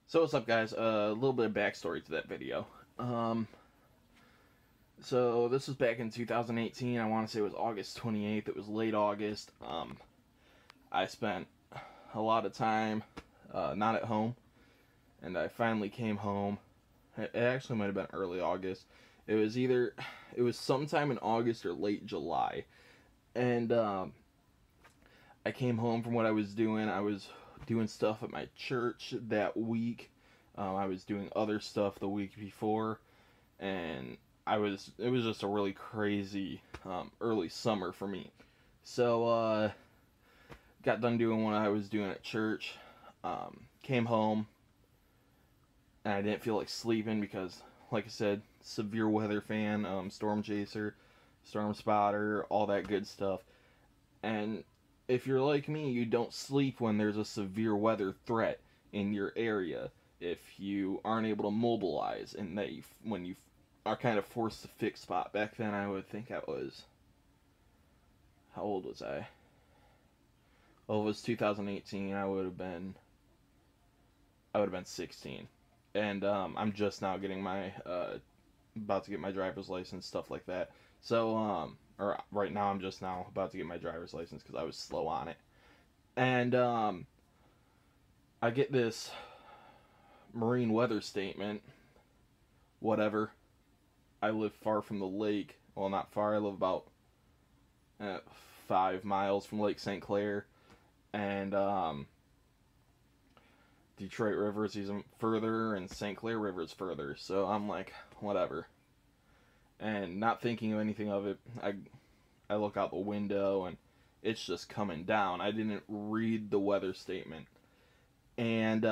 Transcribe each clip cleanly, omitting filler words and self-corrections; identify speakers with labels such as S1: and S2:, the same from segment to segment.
S1: So what's up, guys? A little bit of backstory to that video. So this was back in 2018. I want to say it was August 28th. It was late August. I spent a lot of time not at home, and I finally came home. It actually might have been early August. It was sometime in August or late July, and I came home from what I was doing. I was doing stuff at my church that week. I was doing other stuff the week before, and it was just a really crazy early summer for me. So got done doing what I was doing at church, came home, and I didn't feel like sleeping because, like I said, severe weather fan, storm chaser, storm spotter, all that good stuff. And if you're like me, you don't sleep when there's a severe weather threat in your area. If you aren't able to mobilize, and that when you are kind of forced to fix spot. Back then, I would think I was. How old was I? Well, it was 2018. I would have been 16, and I'm just now getting my about to get my driver's license, stuff like that. So or right now I'm just now about to get my driver's license because I was slow on it. And I get this marine weather statement, whatever. I live far from the lake. Well, not far. I live about 5 miles from Lake St. Clair. And Detroit River is even further, and St. Clair River is further. So I'm like, whatever. And not thinking of anything of it, I look out the window and it's just coming down. I didn't read the weather statement, and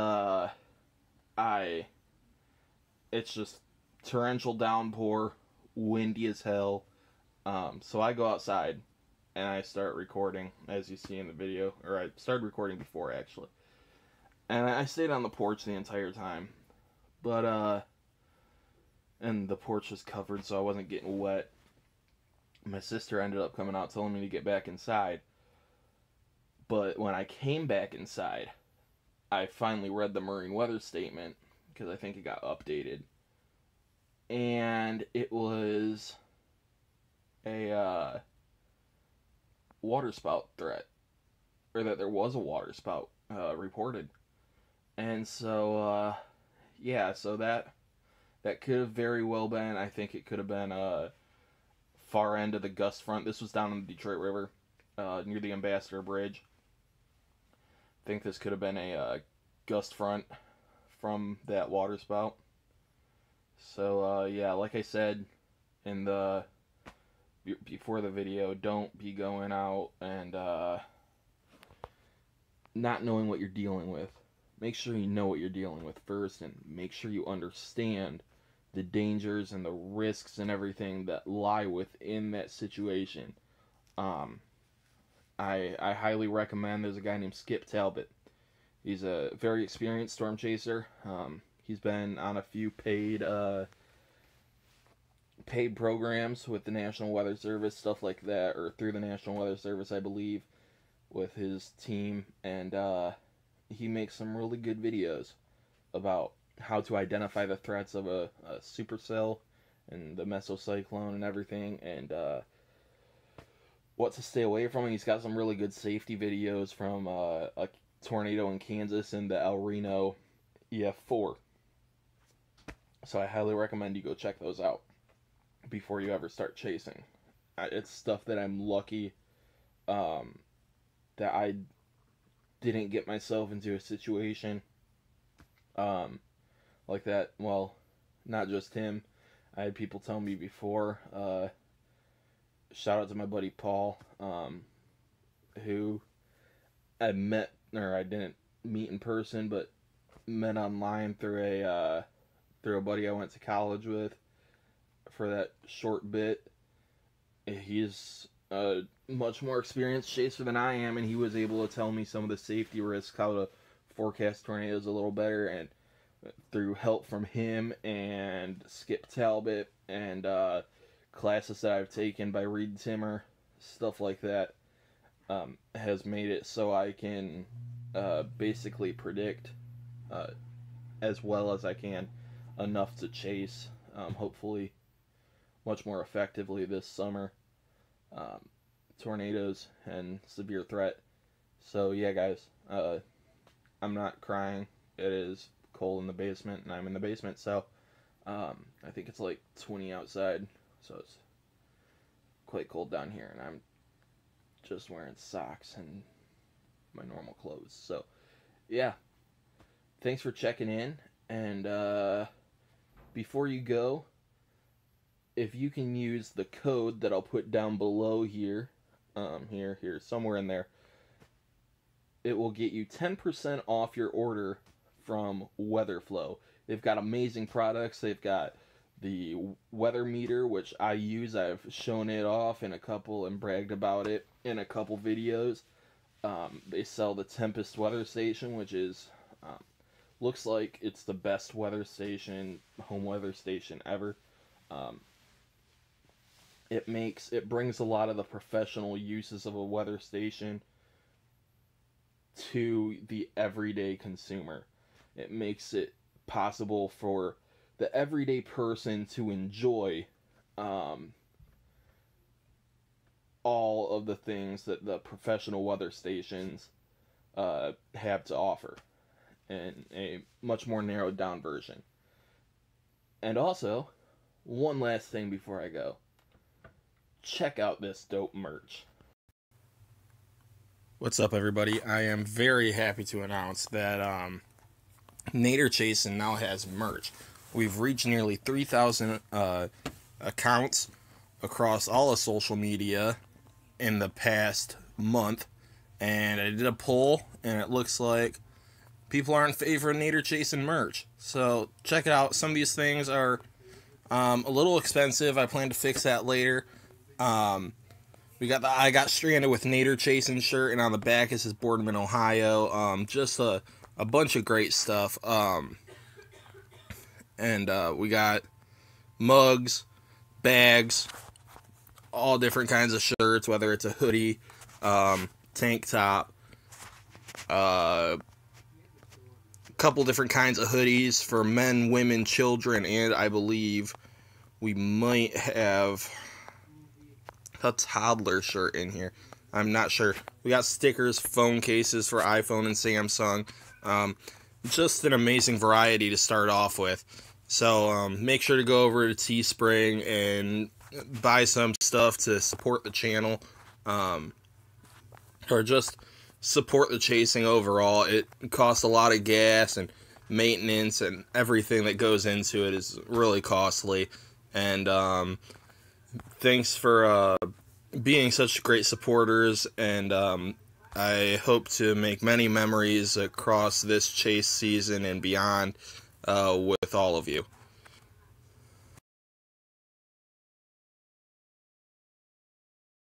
S1: it's just torrential downpour, windy as hell. So I go outside and I start recording, as you see in the video, or I started recording before actually. And I stayed on the porch the entire time, but and the porch was covered, so I wasn't getting wet. My sister ended up coming out telling me to get back inside. But when I came back inside, I finally read the marine weather statement, because I think it got updated. And it was a waterspout threat, or that there was a waterspout reported. And so, yeah, so that could have very well been, I think it could have been far end of the gust front. This was down in the Detroit River, near the Ambassador Bridge. I think this could have been a gust front from that waterspout. So, yeah, like I said in the before the video, don't be going out and not knowing what you're dealing with. Make sure you know what you're dealing with first, and make sure you understand the dangers and the risks and everything that lie within that situation. I highly recommend, there's a guy named Skip Talbot. He's a very experienced storm chaser. He's been on a few paid programs with the National Weather Service, stuff like that, or through the National Weather Service, I believe, with his team. And he makes some really good videos about how to identify the threats of a supercell and the mesocyclone and everything, and what to stay away from. And he's got some really good safety videos from a tornado in Kansas and the El Reno EF4. So I highly recommend you go check those out before you ever start chasing. It's stuff that I'm lucky that I didn't get myself into a situation like that. Well, not just him. I had people tell me before. Shout out to my buddy Paul, who I met, or I didn't meet in person, but met online through a buddy I went to college with for that short bit. He's a much more experienced chaser than I am, and he was able to tell me some of the safety risks, how to forecast tornadoes a little better, and through help from him and Skip Talbot and classes that I've taken by Reed Timmer, stuff like that, has made it so I can basically predict as well as I can, enough to chase, hopefully much more effectively this summer. Tornadoes and severe threat. So yeah, guys, I'm not crying. It is cold in the basement, and I'm in the basement, so I think it's like 20 outside, so it's quite cold down here, and I'm just wearing socks and my normal clothes. So yeah, thanks for checking in, and before you go, if you can use the code that I'll put down below here, here, somewhere in there, it will get you 10% off your order from Weatherflow. They've got amazing products. They've got the weather meter, which I use. I've shown it off in a couple and bragged about it in a couple videos. They sell the Tempest weather station, which is looks like it's the best weather station, home weather station ever. It brings a lot of the professional uses of a weather station to the everyday consumer. It makes it possible for the everyday person to enjoy all of the things that the professional weather stations have to offer in a much more narrowed down version. And also, one last thing before I go. Check out this dope merch.
S2: What's up, everybody? I am very happy to announce that Nader Chasin now has merch. We've reached nearly 3,000 accounts across all of social media in the past month, and I did a poll, and it looks like people are in favor of Nader Chasin merch. So check it out. Some of these things are a little expensive. I plan to fix that later. I got stranded with Nader Chasin shirt, and on the back it says Boardman, Ohio. Just a bunch of great stuff. We got mugs, bags, all different kinds of shirts, whether it's a hoodie, tank top, couple different kinds of hoodies for men, women, children, and I believe we might have a toddler shirt in here. I'm not sure. We got stickers, phone cases for iPhone and Samsung. Just an amazing variety to start off with. So make sure to go over to Teespring and buy some stuff to support the channel, or just support the chasing overall. It costs a lot of gas and maintenance, and everything that goes into it is really costly. And thanks for being such great supporters, and I hope to make many memories across this chase season and beyond with all of you.